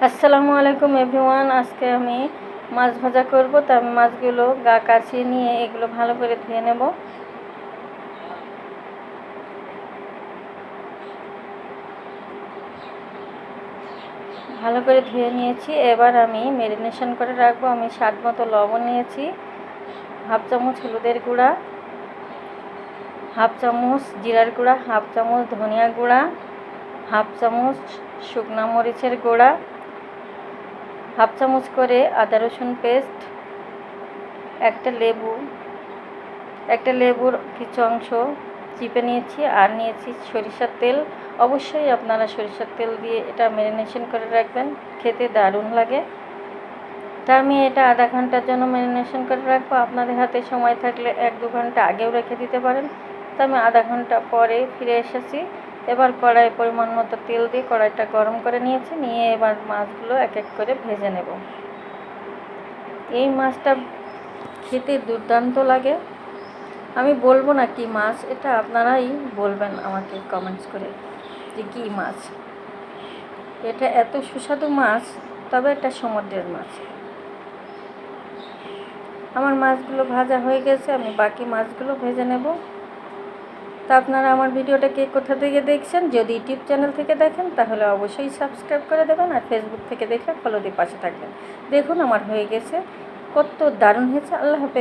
আসসালামু আলাইকুম এভরিওয়ান। আজকে আমি মাছ ভাজা করব। তো আমি মাছগুলো গা কাচিয়ে নিয়ে এগুলো ভালো করে ধুয়ে নেব। ভালো করে ধুয়ে নিয়েছি। এবার আমি ম্যারিনেশন করে রাখবো। আমি স্বাদ মতো লবণ নিয়েছি, হাফ চামচ হলুদের গুঁড়া, হাফ চামচ জিরার গুঁড়া, হাফ চামচ ধনিয়া গুঁড়া, হাফ চামচ শুকনো মরিচের গুঁড়া, হাফ চামচ করে আদা রসুন পেস্ট, একটা লেবুর কিছু অংশ চিপে নিয়েছি, আর নিয়েছি সরিষার তেল। অবশ্যই আপনারা সরিষার তেল দিয়ে এটা ম্যারিনেশন করে রাখবেন, খেতে দারুণ লাগে। তা আমি এটা আধা ঘন্টার জন্য ম্যারিনেশন করে রাখবো। আপনাদের হাতে সময় থাকলে 1-2 ঘন্টা আগেও রেখে দিতে পারেন। তো আমি আধা ঘন্টা পরে ফিরে এসেছি। এবার কড়াইয়ে পরিমাণ মতো তেল দিয়ে কড়াইটা গরম করে নিয়েছি, নিয়ে এবার মাছগুলো এক এক করে ভেজে নেব। এই মাছটা খেতে দুর্দান্ত লাগে। আমি বলবো না কি মাছ, এটা আপনারাই বলবেন আমাকে কমেন্টস করে যে কী মাছ। এটা এত সুস্বাদু মাছ, তবে এটা সমুদ্রের মাছ। আমার মাছগুলো ভাজা হয়ে গেছে, আমি বাকি মাছগুলো ভেজে নেব। তা আপনারা আমার ভিডিওটা কে কোথা থেকে দেখছেন? যদি ইউটিউব চ্যানেল থেকে দেখেন তাহলে অবশ্যই সাবস্ক্রাইব করে দেবেন, আর ফেসবুক থেকে দেখলে ফলো দিয়ে পাশে থাকবেন। দেখুন আমার হয়ে গেছে, কত দারুণ হয়েছে। আল্লাহ হাফেজ।